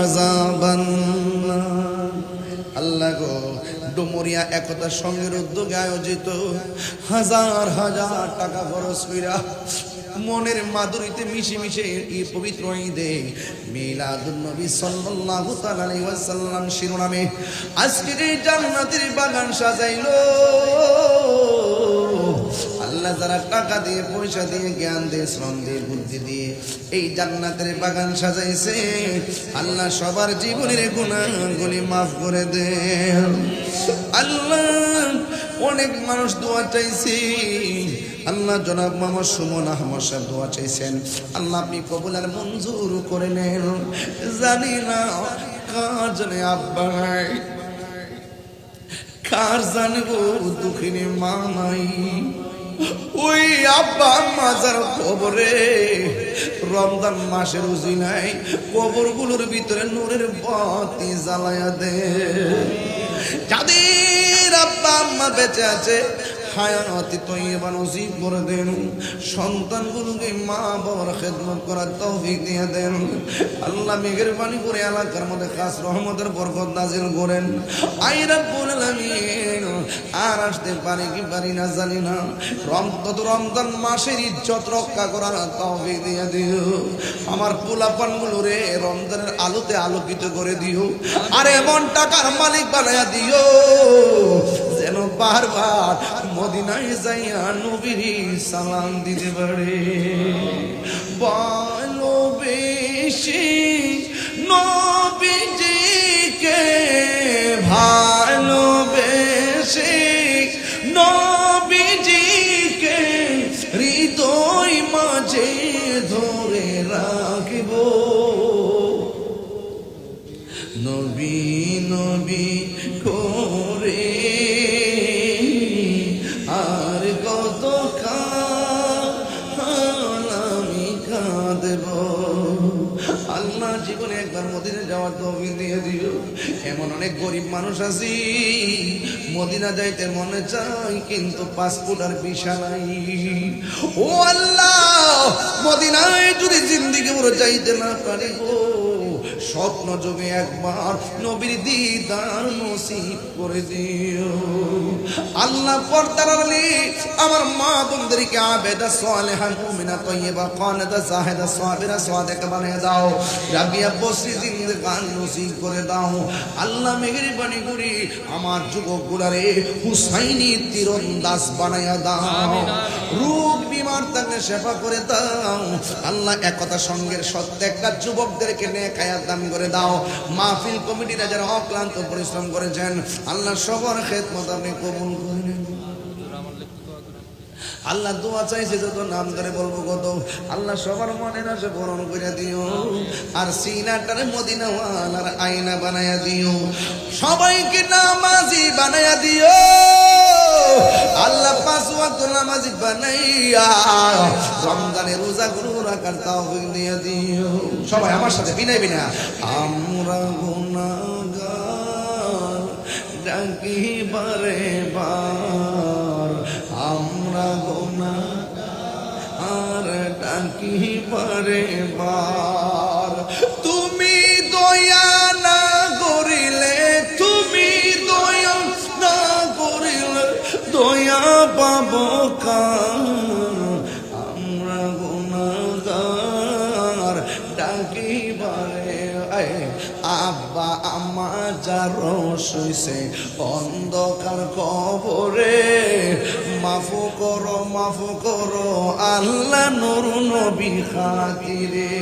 আযাবান নার। আল্লাহ গো, ডুমুরিয়া একতা সংঘের উদ্যোগে আয়োজিত হাজার হাজার টাকা খরচ কইরা মনের মাধুরীতে মিশে মিশে এই পবিত্র ঈদে মিলাদুন নবী সাল্লাল্লাহু তাআলা আলাইহি ওয়াসাল্লাম শিরোনামে আজকে এই জান্নাতের বাগান সাজাইলো। আল্লাহ যারা টাকা দিয়ে, পয়সা দিয়ে, জ্ঞান দিয়ে, শ্রম দিয়ে, বুদ্ধি দিয়ে এই জান্নাতের বাগান সাজাইছে, আল্লাহ সবার জীবনের গুনাহগুলি মাফ করে দেন। আল্লাহ অনেক মানুষ দোয়া চাইছে, আল্লাহ জনাব মোহাম্মদ সুমন আহমদ সাহেব দোয়া চাইছেন, আল্লাহ আপনি কবুল আর মঞ্জুর করে নেন। জানি না কার জানে আব্বা নাই, কার জানবো দুঃখিনী মা নাই, ওই আব্বা মাজার কবরে রমজান মাসের রুজি নাই, কবরগুলোর ভিতরে নূরের বাতি জ্বালায়া দে। যাদের আব্বা আম্মা বেঁচে আছে হায়াতি তৈয়বা নসিব করে দেন, সন্তানগুলোকে মা বাবার খেদমত করার তৌফিক দিয়ে দেন। আল্লাহ মেহেরবানি করে এলাকার মধ্যে খাস রহমতের বরকত নাজিল করেন। আই রাব্বুল আলামিন, আর আসতে পারি কি পারি না জানি না, রমজান মাসের ইজ্জত রক্ষা করার তৌফিক দিয়ে দিও। আমার পোলাপানগুলো রে রমজানের আলোতে আলোকিত করে দিও, আর এমন টাকার মালিক বানায়া দিও যেন বারবার মদিনায় যাইয়া নবীর সালাম দিতে পারে। ভালোবেসে নবীজিকে, ভালোবেসে নবীজিকে হৃদয় মাঝে ধরে রাখব। নবী নবী করে আর কত কাল আমি কাঁদব। আল্লাহ জীবনে একবার মদিনা যাওয়ার তৌফিক দিয়ে দিও। এমন অনেক গরিব মানুষ আছি, মদিনা যাইতে মনে চাই কিন্তু পাসপোর্ট আর ভিসা নাই। ও আল্লাহ, মদিনায় যদি জিন্দেগি পুরো যাইতে না পারি গো, স্বপ্ন যোগে একবার নবীর দিদার নসিব করে দিও। আল্লাহ পর্দার আড়ালে আমার মা বোনদেরকে আবেদা সালেহা মুমিনা তয়্যিবা কানিতা জাহিদা সাবিরা সাদিকা বানিয়ে দাও। রাবিয়া বসরি জিন্দেগান নসিব করে দাও। আল্লাহ মেহেরবানি করে আমার যুবকগুলারে হুসাইনি তীরন্দাজ বানায়া দাও। রোগ বিমার থাকলে সেবা করে দাও। আল্লাহ একতা সঙ্গের প্রত্যেকটা যুবকদেরকে নেকায়াত দান করে দাও। মাহফিল কমিটিরা যারা অক্লান্ত পরিশ্রম করেছেন, আল্লাহ সবার খেদমত আপনি কবুল করে নিন। আল্লাহ দোয়া চাইছে যত নাম ধরে বলবো কত, আল্লাহ সবার মনে না সে বরণ করে দিও। আর সিনাটারে মদিনাওয়ালার আয়না বানায়া দিও। সবাইকে নামাজি বানায়া দিও। আল্লাহ পাঁচ ওয়াক্ত নামাজি বানাইয়া রমজানের রোজাগুলো রাখার তৌফিক দিয়ে দিও। সবাই আমার সাথে বিনয় বিনা, আমরা গুনাহগার ডাকি বারে বার, আমরা গুনাহগার ডাকি বারে বার। তুমি দয়া না করিলে, তুমি দয়া না করিলে দয়া পাবো কার। আমরা গুনাহগার ডাকি বারে। আব্বা আম্মা যার শুইছে অন্ধকার কবরে, মাফু করো আল্লাহ নূর নবী খাতিরে।